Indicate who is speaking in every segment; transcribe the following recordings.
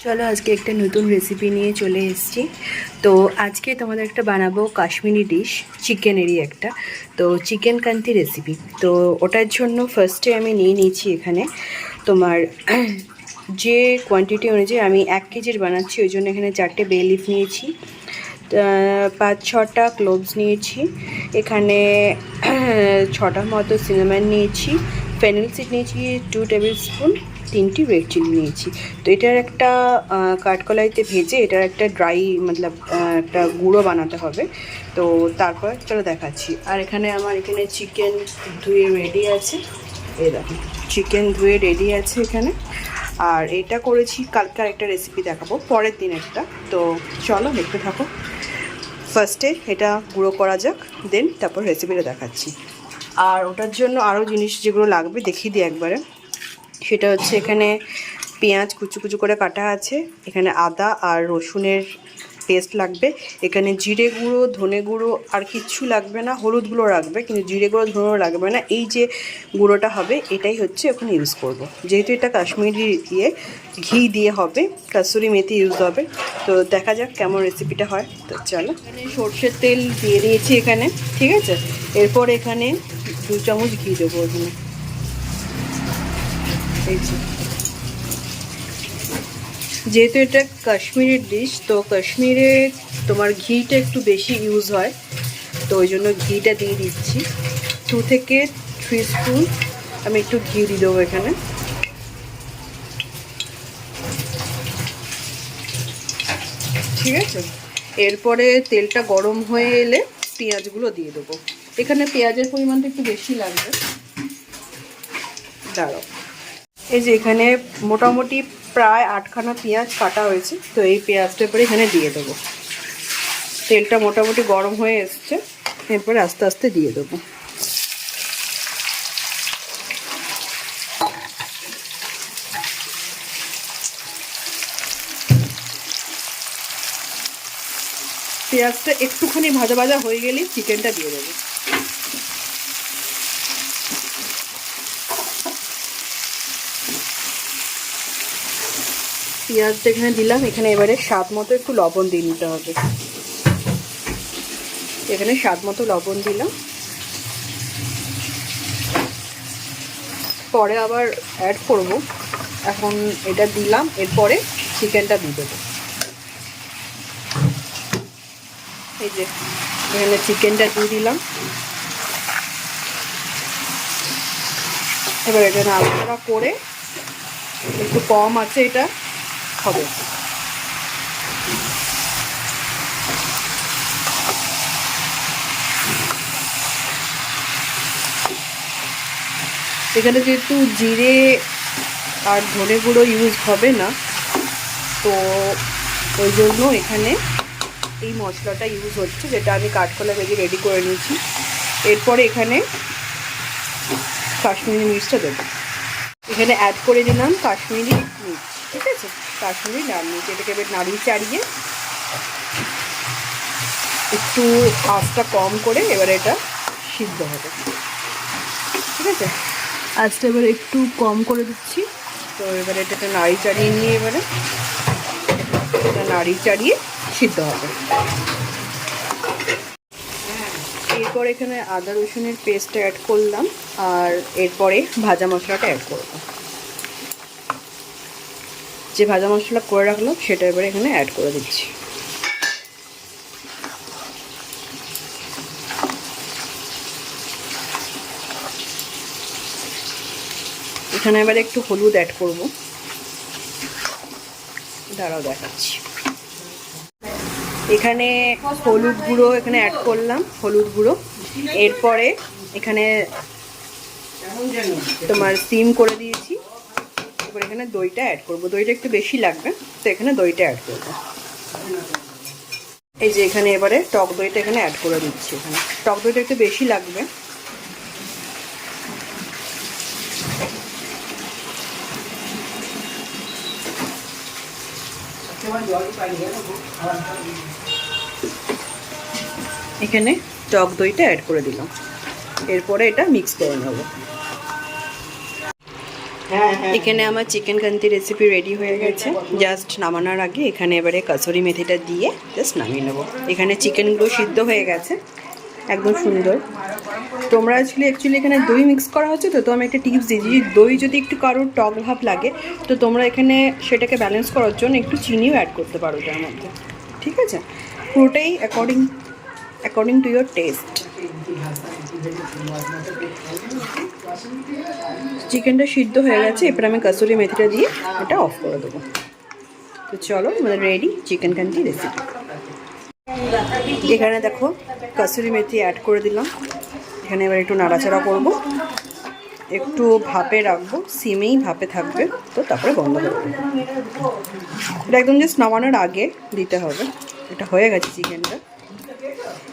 Speaker 1: চলো আজকে একটা নতুন রেসিপি নিয়ে চলে এসেছি। তো আজকে তোমাদের একটা বানাবো কাশ্মীরি ডিশ, চিকেনেরই একটা। তো চিকেন কান্তি রেসিপি। তো ওটার জন্য ফার্স্টে আমি নিয়ে নিয়েছি এখানে তোমার যে কোয়ান্টিটি অনুযায়ী আমি 1 কেজির বানাচ্ছি, ওই জন্য এখানে 4টে বে লিফ নিয়েছি, 5-6টা ক্লোভস নিয়েছি, এখানে 6টা মতো সিনামন নিয়েছি, ফেনেল সিড নিয়েছি 2 টেবিল স্পুন, 3টি রেড চিলি নিয়েছি। তো এটার একটা কাঠকলাইতে ভেজে এটার একটা ড্রাই মতলব একটা গুঁড়ো বানাতে হবে। তো তারপর চলো দেখাচ্ছি। আর এখানে আমার চিকেন ধুয়ে রেডি আছে, এই দেখো চিকেন ধুয়ে রেডি আছে এখানে। আর এটা করেছি কালকে, একটা রেসিপি দেখাবো পরের দিন একটা। তো চলো দেখতে থাকো। ফার্স্টে এটা গুঁড়ো করা যাক, দেন তারপর রেসিপিটা দেখাচ্ছি। আর ওটার জন্য আরও জিনিস যেগুলো লাগবে দেখিয়ে দিই একবারে। সেটা হচ্ছে এখানে পেঁয়াজ কুচু কুচু করে কাটা আছে, এখানে আদা আর রসুনের পেস্ট লাগবে, এখানে জিরে গুঁড়ো, ধনে গুঁড়ো আর কিচ্ছু লাগবে না, হলুদ গুঁড়ো রাখবে কিন্তু জিরে গুঁড়ো ধনেও লাগবে না। এই যে গুঁড়োটা হবে এটাই হচ্ছে এখন ইউজ করব। যেহেতু এটা কাশ্মীরি দিয়ে ঘি দিয়ে হবে, কাসুরি মেথি ইউজ হবে। তো দেখা যাক কেমন রেসিপিটা হয়। তো চলো, এখানে সর্ষের তেল দিয়ে দিয়েছি এখানে, ঠিক আছে। এরপর এখানে 2 চামচ ঘি দেবো এখানে। এই যেহেতু এটা কাশ্মীরের ডিশ, তো কাশ্মীরে তোমার ঘিটা একটু বেশি ইউজ হয়, তো ওই জন্য ঘিটা দিয়ে দিচ্ছি। 2 থেকে 3 স্পুন আমি একটু ঘি দিয়ে দেবো এখানে, ঠিক আছে। এরপরে তেলটা গরম হয়ে এলে পেঁয়াজগুলো দিয়ে দেবো। এখানে পেঁয়াজের পরিমাণটা একটু বেশি লাগবে। দাঁড়াও, এই যে এখানে মোটামুটি প্রায় 8খানা পেঁয়াজ কাটা হয়েছে। তো এই পেঁয়াজটা পরে এখানে দিয়ে দেবো। তেলটা মোটামুটি গরম হয়ে এসছে, এরপরে আস্তে আস্তে দিয়ে দেবো। পেঁয়াজটা একটুখানি ভাজা ভাজা হয়ে গেলেই চিকেনটা দিয়ে দেবো। পেঁয়াজটা এখানে দিলাম, এখানে এবারে স্বাদ মতো একটু লবণ দিয়ে নিতে হবে। এখানে স্বাদ মতো লবণ দিলাম, পরে আবার অ্যাড করব। এখন এটা দিলাম, এরপরে চিকেনটা দিয়ে দেবো। এই যে এখানে চিকেনটা দিয়ে দিলাম, এবার এটা নাড়াচাড়া করে একটু কম আছে এটা হবে। এখানে যেহেতু জিরে আর ধনে গুঁড়ো ইউজ হবে না, তো ওই জন্য এখানে এই মশলাটা ইউজ হচ্ছে, যেটা আমি কাঠকলা ভেজে রেডি করে নিয়েছি। এরপরে এখানে কাশ্মীরি মির্চটা দেবো। এখানে অ্যাড করে দিলাম কাশ্মীরি মির্চ, ঠিক আছে, কাশ্মীরি লাল মির্চ। এটাকে এবার নাড়িয়ে চাড়িয়ে একটু আঁচটা কম করে এবারে এটা সিদ্ধ হবে, ঠিক আছে। আঁচটা এবার একটু কম করে দিচ্ছি। তো এবারে এটাকে নাড়ি চাড়িয়ে নিয়ে এবারে এটা নাড়ি চাড়িয়ে সিদ্ধ হবে। এরপর এখানে আদা রসুনের পেস্টটা অ্যাড করলাম, আর এরপরে ভাজা মশলাটা অ্যাড করব। যে ভাজা মশলা করে রাখলাম সেটা এবারে এখানে অ্যাড করে দিচ্ছি। এখানে এবারে একটু হলুদ অ্যাড করব, দাঁড়াও দেখাচ্ছি। এখানে হলুদ গুঁড়ো এখানে অ্যাড করলাম, হলুদ গুঁড়ো। এরপরে এখানে তোমার সিম করে দিয়েছি। এবার এখানে দইটা অ্যাড করব, দইটা একটু বেশি লাগবে, তো এখানে দইটা অ্যাড করব। এই যে এখানে এবারে টক দইটা এখানে অ্যাড করে দিচ্ছি। এখানে টক দইটা একটু বেশি লাগবে। এখানে টক দইটা অ্যাড করে দিলাম, এরপরে এটা মিক্স করে নেব। এখানে আমার চিকেন কান্তি রেসিপি রেডি হয়ে গেছে। জাস্ট নামানোর আগে এখানে এবারে কাসুরি মেথিটা দিয়ে জাস্ট নামিয়ে নেবো। এখানে চিকেনগুলো সিদ্ধ হয়ে গেছে একদম সুন্দর। তোমরা অ্যাকচুয়ালি এখানে দই মিক্স করা হচ্ছে, তো আমি একটা টিপস দিয়েছি, দই যদি একটু কারোর টক ভাব লাগে তো তোমরা এখানে সেটাকে ব্যালেন্স করার জন্য একটু চিনিও অ্যাড করতে পারো তার মধ্যে, ঠিক আছে? পুরোটাই অ্যাকর্ডিং টু ইয়োর টেস্ট। চিকেনটা সিদ্ধ হয়ে গেছে, এরপর আমি কাসুরি মেথিটা দিয়ে এটা অফ করে দেবো। তো চলো, আমাদের রেডি চিকেন কান্তি রেসিপি। এখানে দেখো কাসুরি মেথি অ্যাড করে দিলাম। এখানে এবার একটু নাড়াচাড়া করবো, একটু ভাপে রাখবো, সিমেই ভাপে থাকবে, তো তারপরে বন্ধ করে দেবো। এটা একদম জাস্ট নামানোর আগে দিতে হবে। এটা হয়ে গেছে চিকেনটা।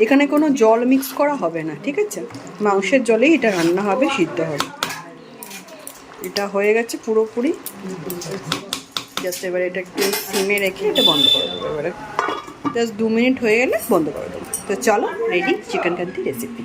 Speaker 1: এখানে কোনো জল মিক্স করা হবে না, ঠিক আছে? মাংসের জলেই এটা রান্না হবে, সিদ্ধ হবে। এটা হয়ে গেছে পুরোপুরি। জাস্ট এবারে এটা একটু সিমে রেখে এটা বন্ধ করে দেবো। এবারে জাস্ট 2 মিনিট হয়ে গেলে বন্ধ করে দেবো। তো চলো, রেডি চিকেন কান্তি রেসিপি।